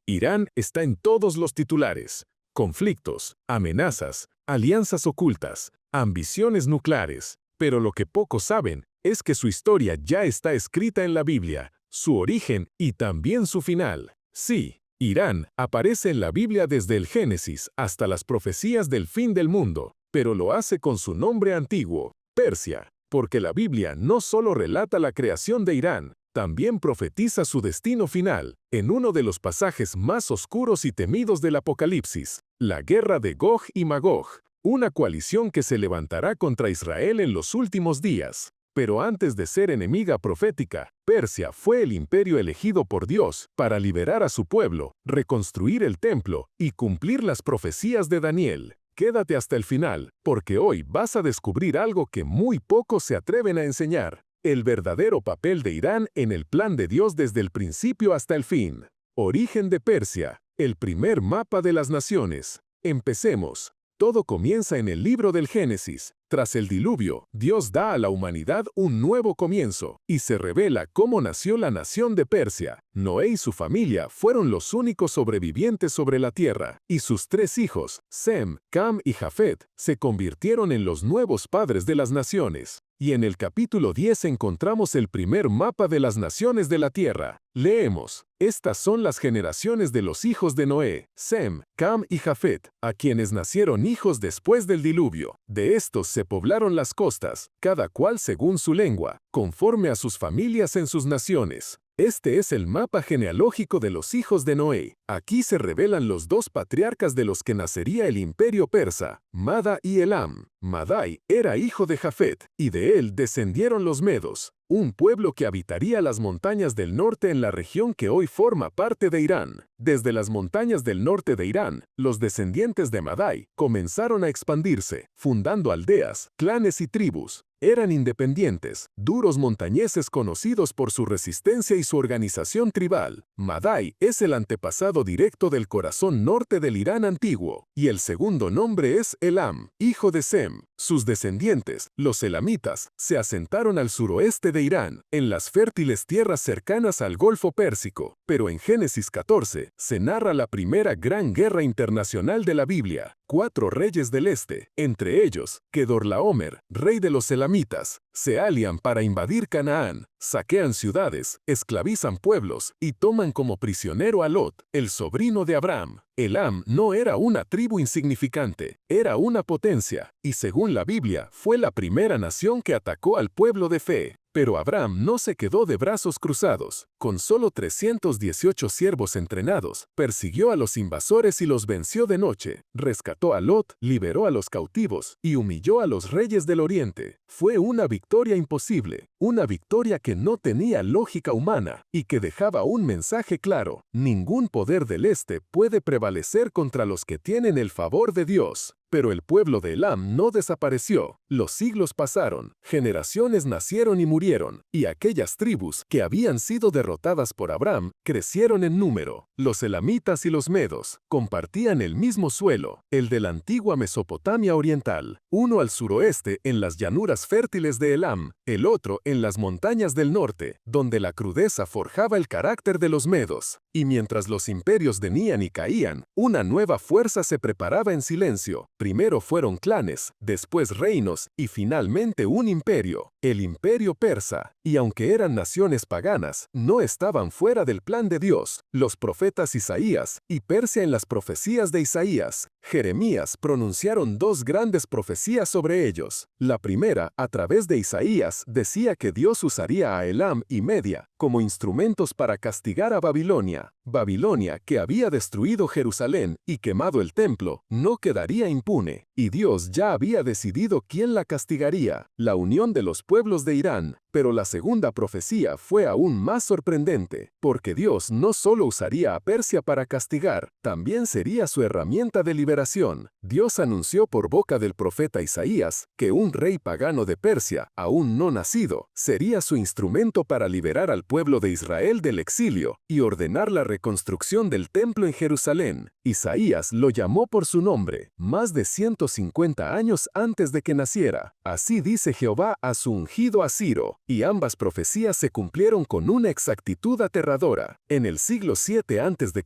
Irán está en todos los titulares. Conflictos, amenazas, alianzas ocultas, ambiciones nucleares. Pero lo que pocos saben es que su historia ya está escrita en la Biblia, su origen y también su final. Sí, Irán aparece en la Biblia desde el Génesis hasta las profecías del fin del mundo, pero lo hace con su nombre antiguo, Persia, porque la Biblia no solo relata la creación de Irán, también profetiza su destino final, en uno de los pasajes más oscuros y temidos del Apocalipsis, la guerra de Gog y Magog, una coalición que se levantará contra Israel en los últimos días. Pero antes de ser enemiga profética, Persia fue el imperio elegido por Dios para liberar a su pueblo, reconstruir el templo y cumplir las profecías de Daniel. Quédate hasta el final, porque hoy vas a descubrir algo que muy pocos se atreven a enseñar. El verdadero papel de Irán en el plan de Dios desde el principio hasta el fin. Origen de Persia, el primer mapa de las naciones. Empecemos. Todo comienza en el libro del Génesis. Tras el diluvio, Dios da a la humanidad un nuevo comienzo, y se revela cómo nació la nación de Persia. Noé y su familia fueron los únicos sobrevivientes sobre la tierra, y sus 3 hijos, Sem, Cam y Jafet, se convirtieron en los nuevos padres de las naciones. Y en el capítulo 10 encontramos el primer mapa de las naciones de la tierra. Leemos, estas son las generaciones de los hijos de Noé, Sem, Cam y Jafet, a quienes nacieron hijos después del diluvio. De estos se poblaron las costas, cada cual según su lengua, conforme a sus familias en sus naciones. Este es el mapa genealógico de los hijos de Noé. Aquí se revelan los 2 patriarcas de los que nacería el imperio persa, Mada y Elam. Madai era hijo de Jafet, y de él descendieron los medos, un pueblo que habitaría las montañas del norte en la región que hoy forma parte de Irán. Desde las montañas del norte de Irán, los descendientes de Madai comenzaron a expandirse, fundando aldeas, clanes y tribus. Eran independientes, duros montañeses conocidos por su resistencia y su organización tribal. Madai es el antepasado directo del corazón norte del Irán antiguo, y el segundo nombre es Elam, hijo de Sem. Sus descendientes, los elamitas, se asentaron al suroeste de Irán, en las fértiles tierras cercanas al Golfo Pérsico. Pero en Génesis 14 se narra la primera gran guerra internacional de la Biblia. 4 reyes del este, entre ellos, Kedorlaomer, rey de los elamitas, se alían para invadir Canaán, saquean ciudades, esclavizan pueblos y toman como prisionero a Lot, el sobrino de Abraham. Elam no era una tribu insignificante, era una potencia, y según la Biblia, fue la primera nación que atacó al pueblo de fe. Pero Abraham no se quedó de brazos cruzados. Con solo 318 siervos entrenados, persiguió a los invasores y los venció de noche. Rescató a Lot, liberó a los cautivos y humilló a los reyes del oriente. Fue una victoria imposible, una victoria que no tenía lógica humana y que dejaba un mensaje claro: ningún poder del este puede prevalecer contra los que tienen el favor de Dios. Pero el pueblo de Elam no desapareció. Los siglos pasaron, generaciones nacieron y murieron, y aquellas tribus que habían sido derrotadas por Abraham crecieron en número. Los elamitas y los medos compartían el mismo suelo, el de la antigua Mesopotamia oriental, uno al suroeste en las llanuras fértiles de Elam, el otro en las montañas del norte, donde la crudeza forjaba el carácter de los medos. Y mientras los imperios venían y caían, una nueva fuerza se preparaba en silencio. Primero fueron clanes, después reinos y finalmente un imperio, el imperio persa. Y aunque eran naciones paganas, no estaban fuera del plan de Dios. Los profetas Isaías y Persia en las profecías de Isaías, Jeremías pronunciaron 2 grandes profecías sobre ellos. La primera, a través de Isaías, decía que Dios usaría a Elam y Media como instrumentos para castigar a Babilonia. Babilonia, que había destruido Jerusalén y quemado el templo, no quedaría impune, y Dios ya había decidido quién la castigaría: la unión de los pueblos de Irán. Pero la segunda profecía fue aún más sorprendente, porque Dios no solo usaría a Persia para castigar, también sería su herramienta de liberación. Dios anunció por boca del profeta Isaías que un rey pagano de Persia, aún no nacido, sería su instrumento para liberar al pueblo de Israel del exilio y ordenar la reconstrucción del templo en Jerusalén. Isaías lo llamó por su nombre, más de 150 años antes de que naciera. Así dice Jehová a su ungido a Ciro, y ambas profecías se cumplieron con una exactitud aterradora. En el siglo 7 a.C.,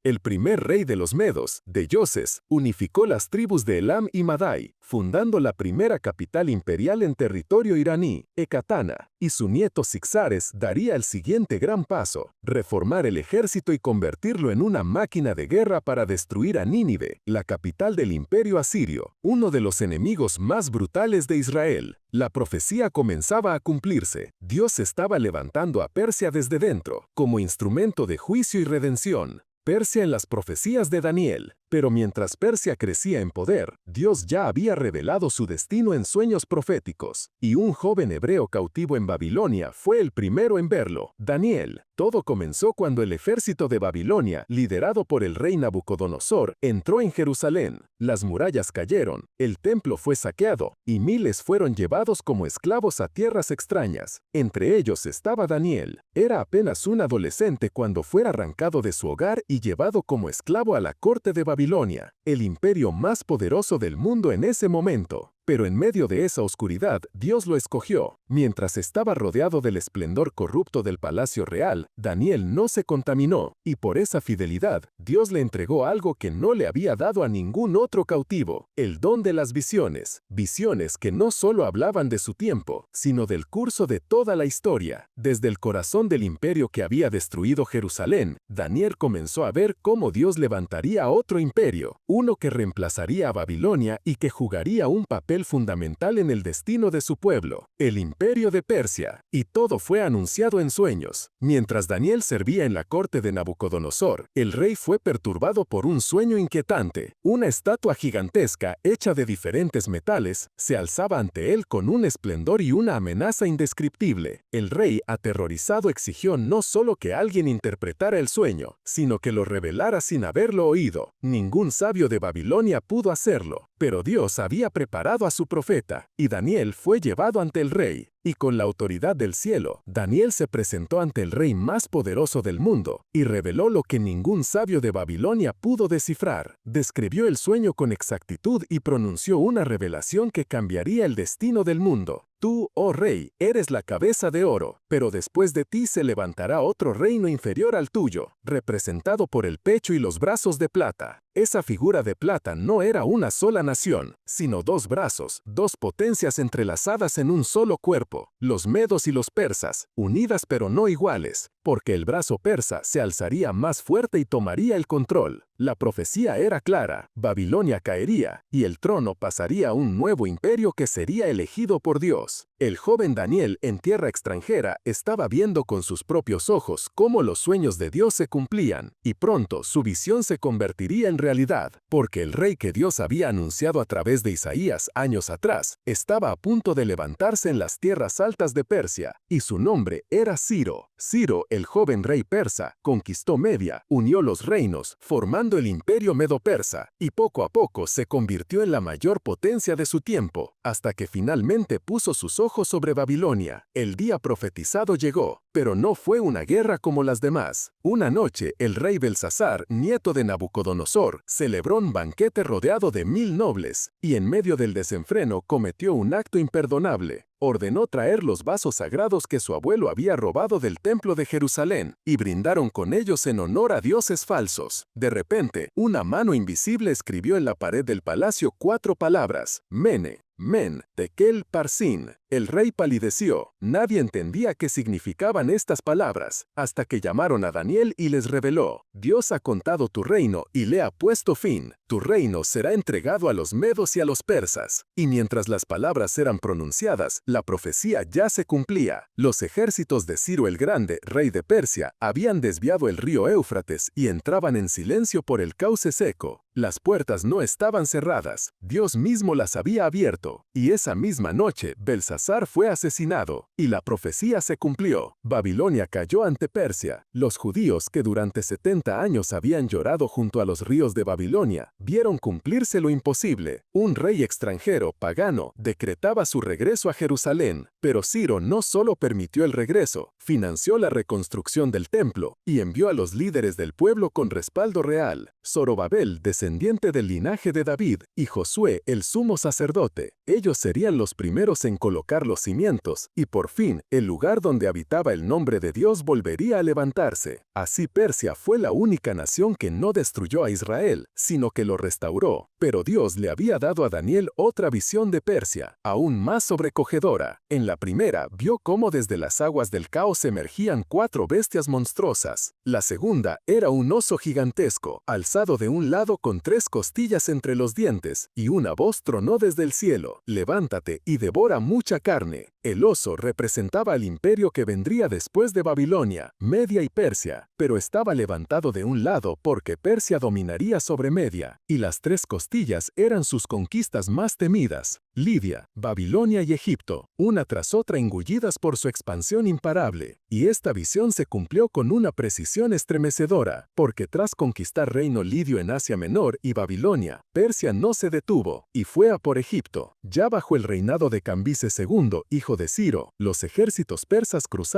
el primer rey de los Medos, Deyoses, unificó las tribus de Elam y Madai, fundando la primera capital imperial en territorio iraní, Ecbatana, y su nieto Sixares daría el siguiente gran paso: reformar el ejército y convertirlo en una máquina de guerra para destruir a Nínive, la capital del imperio asirio, uno de los enemigos más brutales de Israel. La profecía comenzaba a cumplirse. Dios estaba levantando a Persia desde dentro, como instrumento de juicio y redención. Persia en las profecías de Daniel. Pero mientras Persia crecía en poder, Dios ya había revelado su destino en sueños proféticos, y un joven hebreo cautivo en Babilonia fue el primero en verlo, Daniel. Todo comenzó cuando el ejército de Babilonia, liderado por el rey Nabucodonosor, entró en Jerusalén. Las murallas cayeron, el templo fue saqueado, y miles fueron llevados como esclavos a tierras extrañas. Entre ellos estaba Daniel. Era apenas un adolescente cuando fue arrancado de su hogar y llevado como esclavo a la corte de Babilonia, el imperio más poderoso del mundo en ese momento. Pero en medio de esa oscuridad, Dios lo escogió. Mientras estaba rodeado del esplendor corrupto del palacio real, Daniel no se contaminó, y por esa fidelidad, Dios le entregó algo que no le había dado a ningún otro cautivo: el don de las visiones. Visiones que no solo hablaban de su tiempo, sino del curso de toda la historia. Desde el corazón del imperio que había destruido Jerusalén, Daniel comenzó a ver cómo Dios levantaría otro imperio, uno que reemplazaría a Babilonia y que jugaría un papel fundamental en el destino de su pueblo, el imperio de Persia. Y todo fue anunciado en sueños. Mientras Daniel servía en la corte de Nabucodonosor, el rey fue perturbado por un sueño inquietante. Una estatua gigantesca, hecha de diferentes metales, se alzaba ante él con un esplendor y una amenaza indescriptible. El rey, aterrorizado, exigió no solo que alguien interpretara el sueño, sino que lo revelara sin haberlo oído. Ningún sabio de Babilonia pudo hacerlo, pero Dios había preparado a su profeta, y Daniel fue llevado ante el rey. Y con la autoridad del cielo, Daniel se presentó ante el rey más poderoso del mundo, y reveló lo que ningún sabio de Babilonia pudo descifrar. Describió el sueño con exactitud y pronunció una revelación que cambiaría el destino del mundo. Tú, oh rey, eres la cabeza de oro, pero después de ti se levantará otro reino inferior al tuyo, representado por el pecho y los brazos de plata. Esa figura de plata no era una sola nación, sino dos brazos, dos potencias entrelazadas en un solo cuerpo, los medos y los persas, unidas pero no iguales, porque el brazo persa se alzaría más fuerte y tomaría el control. La profecía era clara: Babilonia caería, y el trono pasaría a un nuevo imperio que sería elegido por Dios. El joven Daniel, en tierra extranjera, estaba viendo con sus propios ojos cómo los sueños de Dios se cumplían, y pronto su visión se convertiría en realidad, porque el rey que Dios había anunciado a través de Isaías años atrás, estaba a punto de levantarse en las tierras altas de Persia, y su nombre era Ciro. Ciro, el joven rey persa, conquistó Media, unió los reinos, formando el imperio medo-persa, y poco a poco se convirtió en la mayor potencia de su tiempo, hasta que finalmente puso sus ojos sobre Babilonia. El día profetizado llegó, pero no fue una guerra como las demás. Una noche, el rey Belsasar, nieto de Nabucodonosor, celebró un banquete rodeado de 1000 nobles, y en medio del desenfreno cometió un acto imperdonable. Ordenó traer los vasos sagrados que su abuelo había robado del templo de Jerusalén, y brindaron con ellos en honor a dioses falsos. De repente, una mano invisible escribió en la pared del palacio 4 palabras: Mene, Men, Tekel, Parsin. El rey palideció. Nadie entendía qué significaban estas palabras, hasta que llamaron a Daniel y les reveló: Dios ha contado tu reino y le ha puesto fin. Tu reino será entregado a los medos y a los persas. Y mientras las palabras eran pronunciadas, la profecía ya se cumplía. Los ejércitos de Ciro el Grande, rey de Persia, habían desviado el río Éufrates y entraban en silencio por el cauce seco. Las puertas no estaban cerradas, Dios mismo las había abierto, y esa misma noche Belsasar fue asesinado, y la profecía se cumplió. Babilonia cayó ante Persia. Los judíos que durante 70 años habían llorado junto a los ríos de Babilonia, vieron cumplirse lo imposible. Un rey extranjero, pagano, decretaba su regreso a Jerusalén, pero Ciro no solo permitió el regreso, financió la reconstrucción del templo y envió a los líderes del pueblo con respaldo real. Zorobabel, descendiente del linaje de David, y Josué, el sumo sacerdote. Ellos serían los primeros en colocar los cimientos, y por fin, el lugar donde habitaba el nombre de Dios volvería a levantarse. Así Persia fue la única nación que no destruyó a Israel, sino que lo restauró. Pero Dios le había dado a Daniel otra visión de Persia, aún más sobrecogedora. En la primera, vio cómo desde las aguas del caos emergían 4 bestias monstruosas. La segunda era un oso gigantesco, alzado de un lado con 3 costillas entre los dientes, y una voz tronó desde el cielo: «Levántate y devora mucha carne». El oso representaba al imperio que vendría después de Babilonia, Media y Persia, pero estaba levantado de un lado porque Persia dominaría sobre Media, y las 3 costillas eran sus conquistas más temidas: Lidia, Babilonia y Egipto, una tras otra engullidas por su expansión imparable. Y esta visión se cumplió con una precisión estremecedora, porque tras conquistar reino lidio en Asia Menor y Babilonia, Persia no se detuvo y fue a por Egipto. Ya bajo el reinado de Cambises II, hijo de Ciro, los ejércitos persas cruzaron